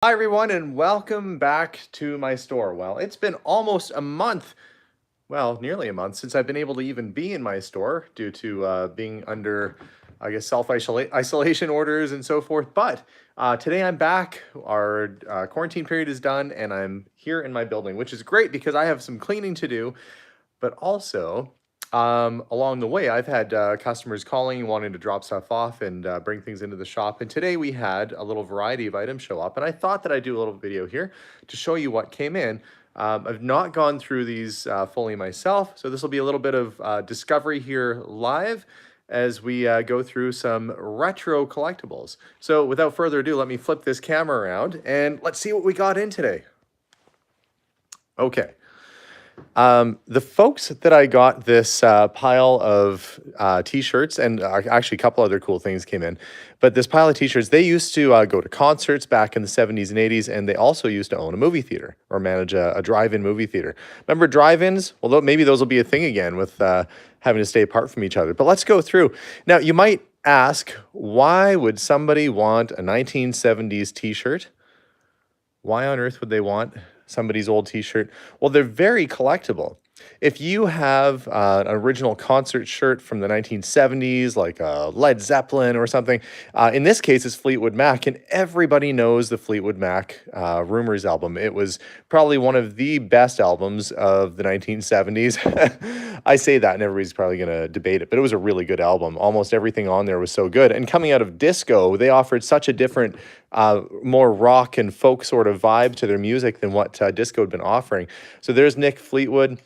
Hi, everyone, and welcome back to my store. Well, it's been almost a month, well, nearly a month, since I've been able to even be in my store due to being under, I guess, self-isolation orders and so forth. But today I'm back. Our quarantine period is done, and I'm here in my building, which is great because I have some cleaning to do, but also along the way, I've had customers calling, wanting to drop stuff off and bring things into the shop. And today we had a little variety of items show up. And I thought that I'd do a little video here to show you what came in. I've not gone through these fully myself, so this will be a little bit of discovery here live as we go through some retro collectibles. So without further ado, let me flip this camera around and let's see what we got in today. Okay. The folks that I got this pile of t-shirts, and actually a couple other cool things came in, but this pile of t-shirts, they used to go to concerts back in the 70s and 80s, and they also used to own a movie theater or manage a drive-in movie theater. Remember drive-ins? Well, maybe those will be a thing again with having to stay apart from each other. But let's go through. Now, you might ask, why would somebody want a 1970s t-shirt? Why on earth would they want somebody's old t-shirt? Well, they're very collectible. If you have an original concert shirt from the 1970s, like Led Zeppelin or something, in this case it's Fleetwood Mac, and everybody knows the Fleetwood Mac Rumors album. It was probably one of the best albums of the 1970s. I say that and everybody's probably going to debate it, but it was a really good album. Almost everything on there was so good. And coming out of disco, they offered such a different, more rock and folk sort of vibe to their music than what disco had been offering. So there's Mick Fleetwood,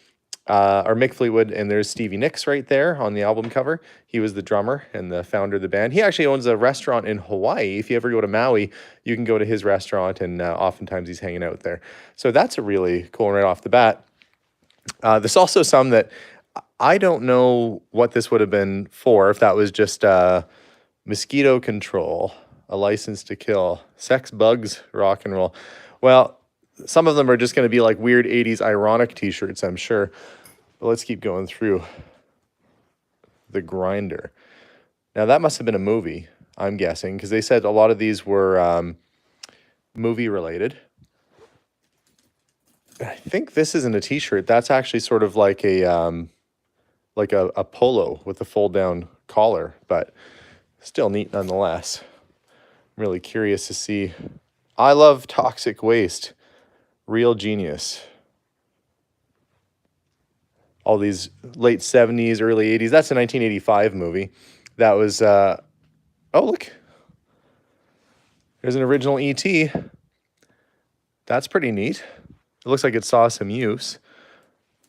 and there's Stevie Nicks right there on the album cover. He was the drummer and the founder of the band. He actually owns a restaurant in Hawaii. If you ever go to Maui, you can go to his restaurant, and oftentimes he's hanging out there. So that's a really cool one right off the bat. There's also some that I don't know what this would have been for, if that was just mosquito control, a license to kill, sex, bugs, rock and roll. Well, some of them are just going to be like weird 80s ironic t-shirts, I'm sure. But let's keep going through. The Grinder. Now, that must have been a movie, I'm guessing, because they said a lot of these were movie related. I think this isn't a t-shirt. That's actually sort of like a polo with a fold-down collar, but still neat nonetheless. I'm really curious to see. I Love Toxic Waste. Real Genius. All these late 70s, early 80s. That's a 1985 movie. That was, oh, look. There's an original E.T. That's pretty neat. It looks like it saw some use.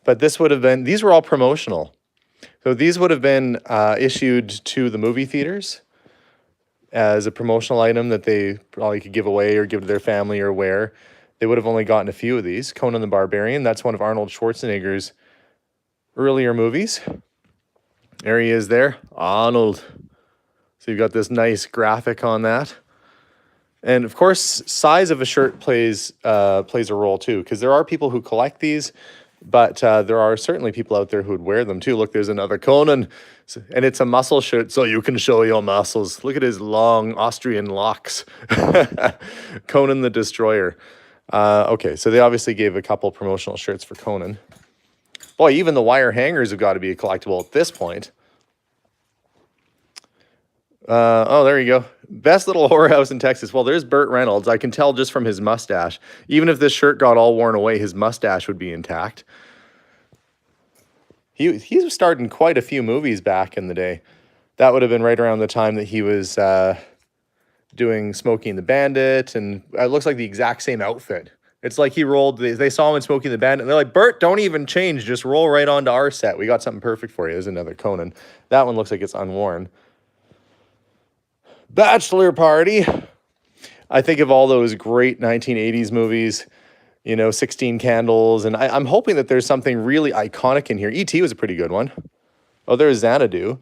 But this would have been, these were all promotional. So these would have been issued to the movie theaters as a promotional item that they probably could give away or give to their family or wear. They would have only gotten a few of these. Conan the Barbarian, that's one of Arnold Schwarzenegger's earlier movies. There he is there, Arnold. So you've got this nice graphic on that. And of course, size of a shirt plays a role too, because there are people who collect these, but there are certainly people out there who would wear them too. Look, there's another Conan, and it's a muscle shirt, so you can show your muscles. Look at his long Austrian locks. Conan the Destroyer. Okay, so they obviously gave a couple promotional shirts for Conan. Boy, even the wire hangers have got to be a collectible at this point. Oh, there you go. Best little whorehouse in Texas. Well, there's Burt Reynolds. I can tell just from his mustache. Even if this shirt got all worn away, his mustache would be intact. He was starring in quite a few movies back in the day. That would have been right around the time that he was doing Smokey and the Bandit, and it looks like the exact same outfit. It's like he rolled, they saw him in Smokey and the Bandit, and they're like, Bert, don't even change, just roll right onto our set. We got something perfect for you. There's another Conan. That one looks like it's unworn. Bachelor Party. I think of all those great 1980s movies, you know, 16 Candles, and I'm hoping that there's something really iconic in here. E.T. was a pretty good one. Oh, there's Xanadu.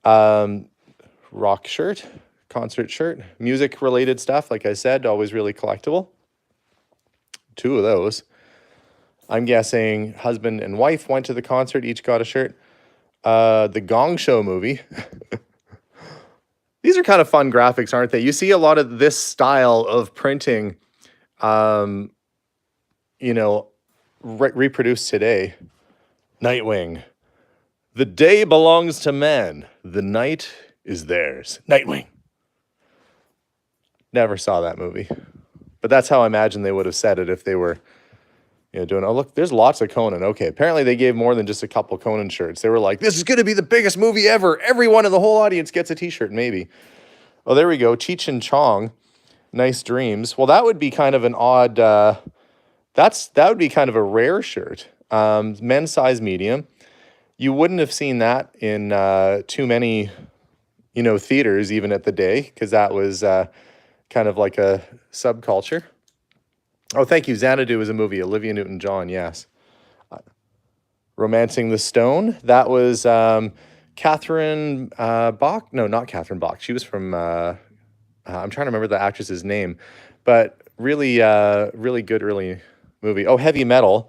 Rock shirt. Concert shirt, music-related stuff, like I said, always really collectible. Two of those. I'm guessing husband and wife went to the concert, each got a shirt. The Gong Show movie. These are kind of fun graphics, aren't they? You see a lot of this style of printing um, you know, reproduced today. Nightwing. The day belongs to man. The night is theirs. Nightwing. Never saw that movie. But that's how I imagine they would have said it if they were, doing, oh, look, there's lots of Conan. Okay, apparently they gave more than just a couple Conan shirts. They were like, this is going to be the biggest movie ever. Everyone in the whole audience gets a t-shirt, maybe. Oh, there we go. Cheech and Chong. Nice Dreams. Well, that would be kind of an odd, that would be kind of a rare shirt. Men's size medium. You wouldn't have seen that in too many, theaters even at the day, because that was kind of like a subculture. Oh, thank you. Xanadu is a movie. Olivia Newton-John, yes. Romancing the Stone. That was Catherine Bach. No, not Catherine Bach. She was from, I'm trying to remember the actress's name, but really, really good early movie. Oh, Heavy Metal.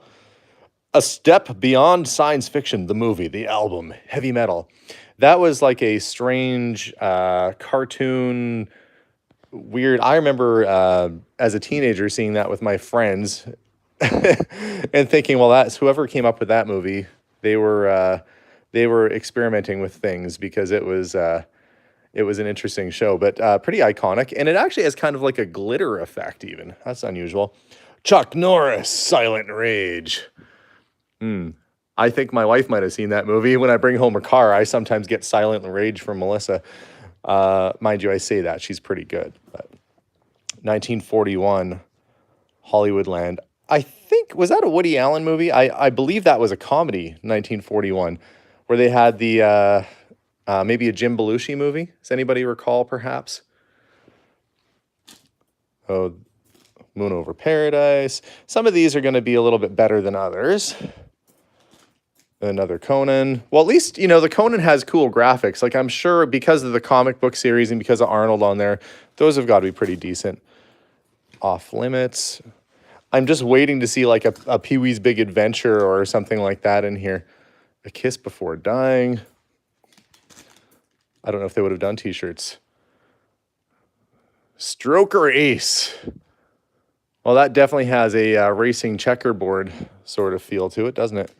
A Step Beyond Science Fiction, the movie, the album, Heavy Metal. That was like a strange cartoon, weird. I remember as a teenager seeing that with my friends and thinking, well, that's whoever came up with that movie. They were experimenting with things because it was an interesting show, but pretty iconic. And it actually has kind of like a glitter effect even. That's unusual. Chuck Norris, Silent Rage. I think my wife might have seen that movie. When I bring home a car, I sometimes get Silent Rage from Melissa. Mind you, I say that. She's pretty good. But 1941, Hollywoodland. I think, was that a Woody Allen movie? I believe that was a comedy, 1941, where they had the, maybe a Jim Belushi movie. Does anybody recall, perhaps? Oh, Moon Over Paradise. Some of these are going to be a little bit better than others. Another Conan. Well, at least, the Conan has cool graphics. Like, I'm sure because of the comic book series and because of Arnold on there, those have got to be pretty decent. Off Limits. I'm just waiting to see like a Pee-wee's Big Adventure or something like that in here. A Kiss Before Dying. I don't know if they would have done t-shirts. Stroker Ace. Well, that definitely has a racing checkerboard sort of feel to it, doesn't it?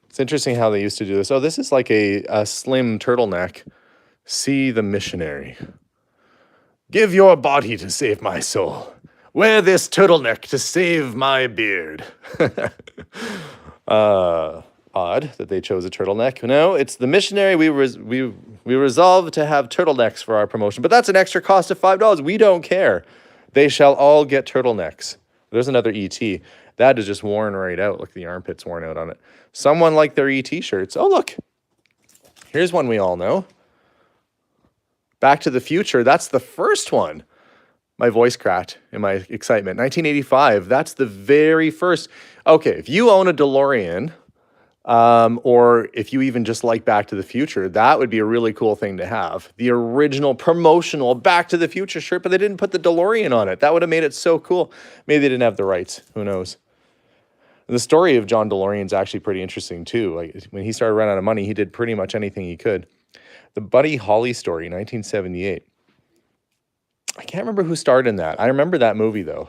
It's interesting how they used to do this. Oh, this is like a slim turtleneck. See the Missionary. Give your body to save my soul. Wear this turtleneck to save my beard. Odd that they chose a turtleneck. No, it's the Missionary. We resolved to have turtlenecks for our promotion, but that's an extra cost of $5. We don't care. They shall all get turtlenecks. There's another ET. That is just worn right out. Look, the armpit's worn out on it. Someone liked their ET shirts. Oh, look. Here's one we all know. Back to the Future. That's the first one. My voice cracked in my excitement. 1985. That's the very first. Okay, if you own a DeLorean, or if you even just like Back to the Future, that would be a really cool thing to have. The original promotional Back to the Future shirt, but they didn't put the DeLorean on it. That would have made it so cool. Maybe they didn't have the rights. Who knows? The story of John DeLorean's actually pretty interesting too. Like when he started running out of money, he did pretty much anything he could. The Buddy Holly Story, 1978. I can't remember who starred in that. I remember that movie though.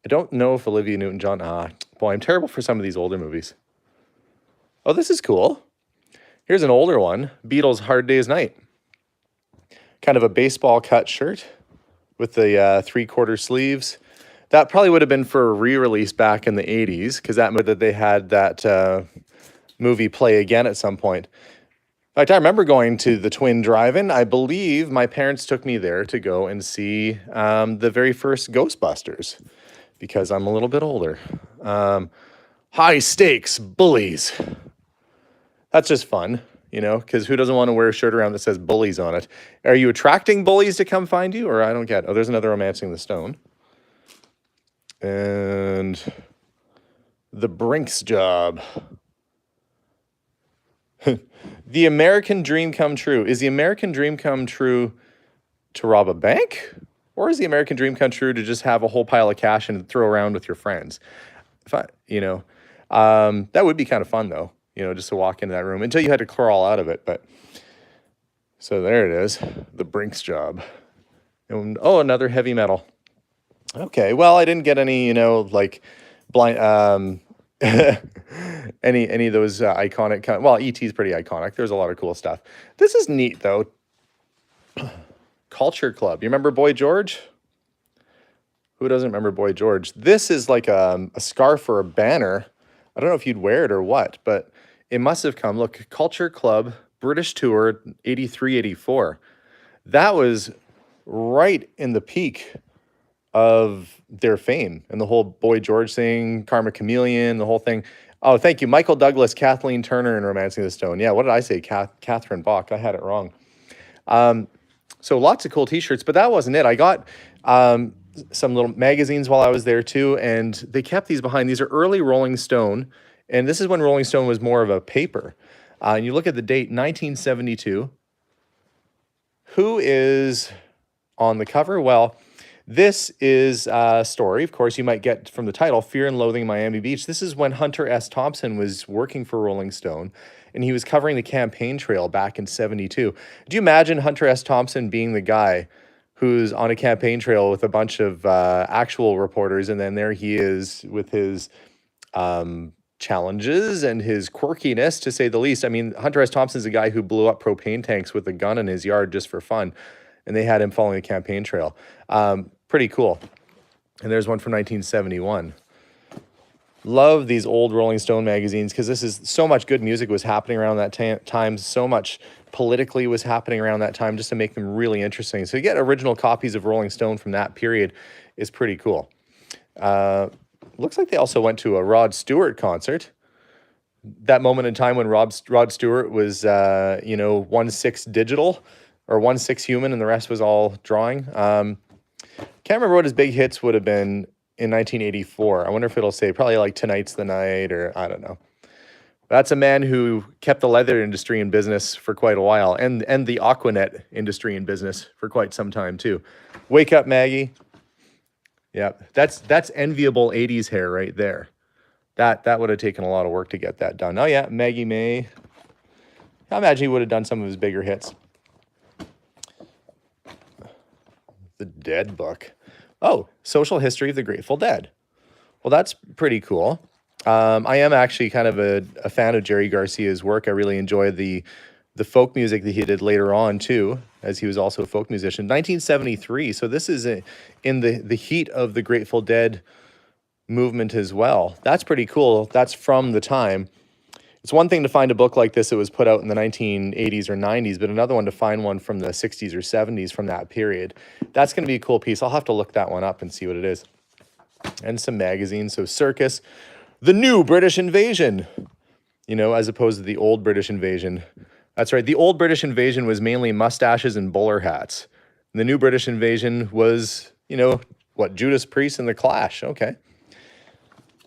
I don't know if Olivia Newton-John. Boy, I'm terrible for some of these older movies. Oh, this is cool. Here's an older one. Beatles' Hard Day's Night. Kind of a baseball cut shirt with the 3/4 sleeves. That probably would have been for a re-release back in the 80s, because that they had that movie play again at some point. In fact, I remember going to the Twin Drive-In. I believe my parents took me there to go and see the very first Ghostbusters, because I'm a little bit older. High Stakes Bullies. That's just fun, because who doesn't want to wear a shirt around that says bullies on it? Are you attracting bullies to come find you? Or I don't get it. Oh, there's another Romancing the Stone. And The Brinks Job. The American Dream Come True. Is the American Dream come true to rob a bank? Or is the American Dream come true to just have a whole pile of cash and throw around with your friends? That would be kind of fun though, just to walk into that room until you had to crawl out of it. But so there it is, The Brinks Job. And, another Heavy Metal. Okay, well, I didn't get any, like blind any of those iconic well, ET's pretty iconic. There's a lot of cool stuff. This is neat though. Culture Club. You remember Boy George? Who doesn't remember Boy George? This is like a scarf or a banner. I don't know if you'd wear it or what, but it must have come. Look, Culture Club, British Tour, 83, 84. That was right in the peak of their fame and the whole Boy George thing, Karma Chameleon, the whole thing. Oh, thank you. Michael Douglas, Kathleen Turner in Romancing the Stone. Yeah, what did I say? Catherine Bach. I had it wrong. So lots of cool t-shirts, but that wasn't it. I got some little magazines while I was there too, and they kept these behind. These are early Rolling Stone, and this is when Rolling Stone was more of a paper. And you look at the date, 1972. Who is on the cover? Well, this is a story, of course, you might get from the title, Fear and Loathing in Miami Beach. This is when Hunter S. Thompson was working for Rolling Stone, and he was covering the campaign trail back in 72. Do you imagine Hunter S. Thompson being the guy who's on a campaign trail with a bunch of actual reporters, and then there he is with his challenges and his quirkiness, to say the least. I mean, Hunter S. Thompson's a guy who blew up propane tanks with a gun in his yard just for fun, and they had him following the campaign trail. Pretty cool. And there's one from 1971. Love these old Rolling Stone magazines because this is so much good music was happening around that time. So much politically was happening around that time just to make them really interesting. So you get original copies of Rolling Stone from that period is pretty cool. Looks like they also went to a Rod Stewart concert. That moment in time when Rod Stewart was, 1/6 digital or 1/6 human and the rest was all drawing. Can't remember what his big hits would have been in 1984. I wonder if it'll say probably like Tonight's the Night or I don't know. That's a man who kept the leather industry in business for quite a while and the Aquanet industry in business for quite some time too. Wake Up Maggie. Yeah, that's enviable 80s hair right there. That would have taken a lot of work to get that done. Oh yeah, Maggie May. I imagine he would have done some of his bigger hits. The Dead book. Oh, Social History of the Grateful Dead. Well, that's pretty cool. I am actually kind of a fan of Jerry Garcia's work. I really enjoy the folk music that he did later on too, as he was also a folk musician. 1973. So this is in the heat of the Grateful Dead movement as well. That's pretty cool. That's from the time. It's one thing to find a book like this that was put out in the 1980s or 90s, but another one to find one from the 60s or 70s from that period. That's going to be a cool piece. I'll have to look that one up and see what it is. And some magazines. So Circus, The New British Invasion, as opposed to the Old British Invasion. That's right. The Old British Invasion was mustaches and bowler hats. And the New British Invasion was, Judas Priest and the Clash. Okay.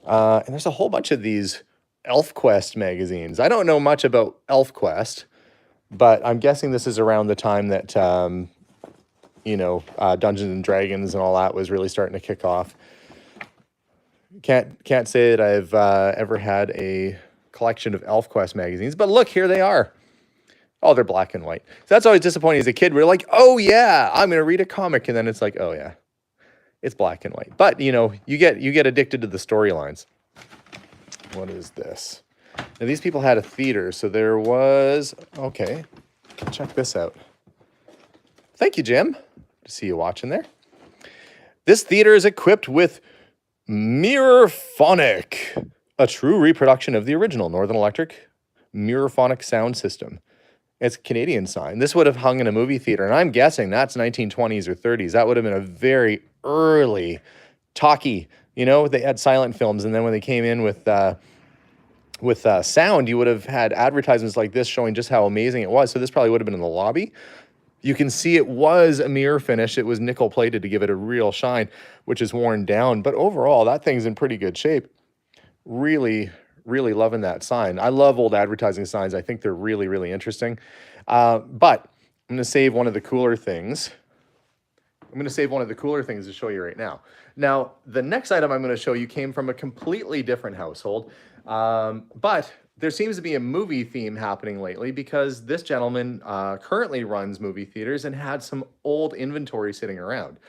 And there's a whole bunch of these ElfQuest magazines. I don't know much about ElfQuest, but I'm guessing this is around the time that, Dungeons and Dragons and all that was really starting to kick off. Can't say that I've ever had a collection of ElfQuest magazines, but look, here they are. Oh, they're black and white. So that's always disappointing as a kid. We're like, oh yeah, I'm going to read a comic. And then it's like, oh yeah, it's black and white. But, you get addicted to the storylines. What is this? Now, these people had a theater, so there was... Okay, check this out. Thank you, Jim. To see you watching there. This theater is equipped with Mirrorphonic, a true reproduction of the original Northern Electric Mirrorphonic sound system. It's a Canadian sign. This would have hung in a movie theater, and I'm guessing that's 1920s or 30s. That would have been a very early talkie. They had silent films, and then when they came in with sound, you would have had advertisements like this showing just how amazing it was. So this probably would have been in the lobby. You can see it was a mirror finish. It was nickel plated to give it a real shine, which is worn down. But overall, that thing's in pretty good shape. Really, really loving that sign. I love old advertising signs. I think they're really, really interesting. But I'm going to save one of the cooler things. To show you right now. Now, the next item I'm going to show you came from a completely different household. But there seems to be a movie theme happening lately because this gentleman currently runs movie theaters and had some old inventory sitting around.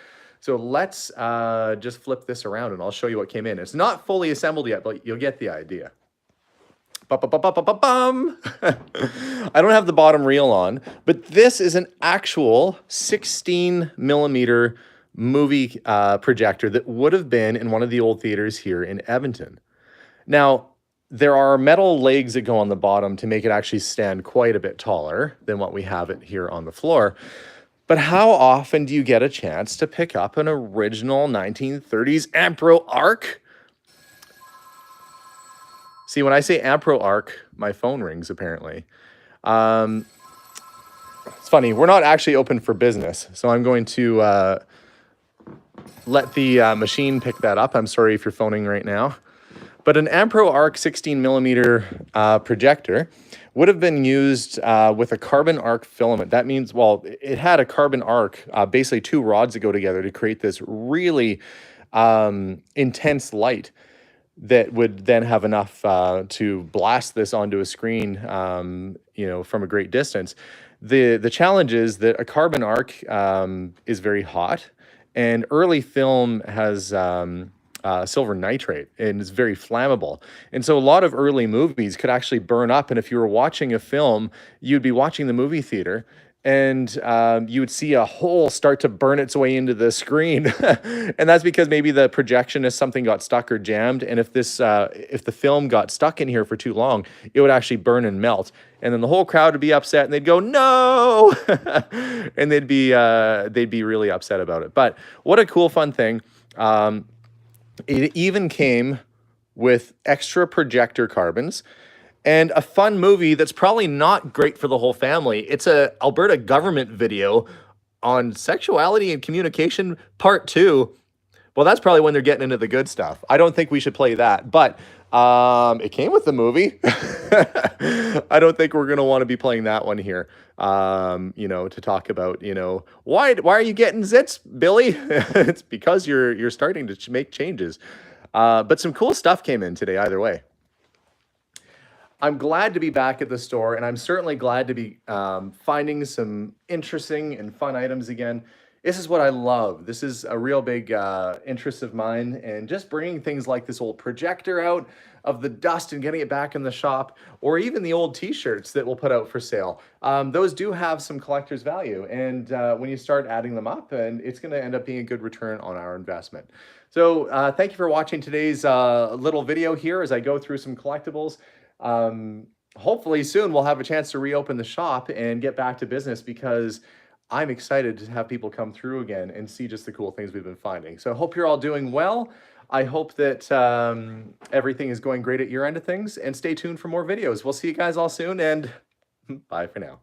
So let's just flip this around and I'll show you what came in. It's not fully assembled yet, but you'll get the idea. Ba-ba-ba-ba-ba-bum. I don't have the bottom reel on, but this is an actual 16 millimeter movie projector that would have been in one of the old theaters here in Edmonton. Now, there are metal legs that go on the bottom to make it actually stand quite a bit taller than what we have it here on the floor. But how often do you get a chance to pick up an original 1930s Ampro Arc? See, when I say Ampro Arc, my phone rings apparently. It's funny, we're not actually open for business, so I'm going to let the machine pick that up. I'm sorry if you're phoning right now. But an Ampro Arc 16 millimeter projector would have been used with a carbon arc filament. That means, well, it had a carbon arc, basically two rods that go together to create this really intense light that would then have enough to blast this onto a screen, you know, from a great distance. The challenge is that a carbon arc is very hot, and early film has silver nitrate and is very flammable. And so a lot of early movies could actually burn up. And if you were watching a film, you'd be watching the movie theater and you would see a hole start to burn its way into the screen. And that's because maybe the projectionist, something got stuck or jammed. And if the film got stuck in here for too long, it would actually burn and melt. And then the whole crowd would be upset and they'd go, no, and they'd be really upset about it. But what a cool, fun thing. It even came with extra projector carbons and a fun movie that's probably not great for the whole family. It's a Alberta government video on sexuality and communication part 2. Well, that's probably when they're getting into the good stuff. I don't think we should play that, but it came with the movie. I don't think we're going to want to be playing that one here, you know, to talk about, you know, why are you getting zits, Billy? It's because you're starting to make changes. But some cool stuff came in today either way. I'm glad to be back at the store, and I'm certainly glad to be finding some interesting and fun items again. This is what I love. This is a real big interest of mine, and just bringing things like this old projector out of the dust and getting it back in the shop, or even the old t-shirts that we'll put out for sale. Those do have some collector's value, and when you start adding them up, and it's going to end up being a good return on our investment. So thank you for watching today's little video here as I go through some collectibles. Hopefully soon we'll have a chance to reopen the shop and get back to business, because I'm excited to have people come through again and see just the cool things we've been finding. So I hope you're all doing well. I hope that everything is going great at your end of things, and stay tuned for more videos. We'll see you guys all soon, and bye for now.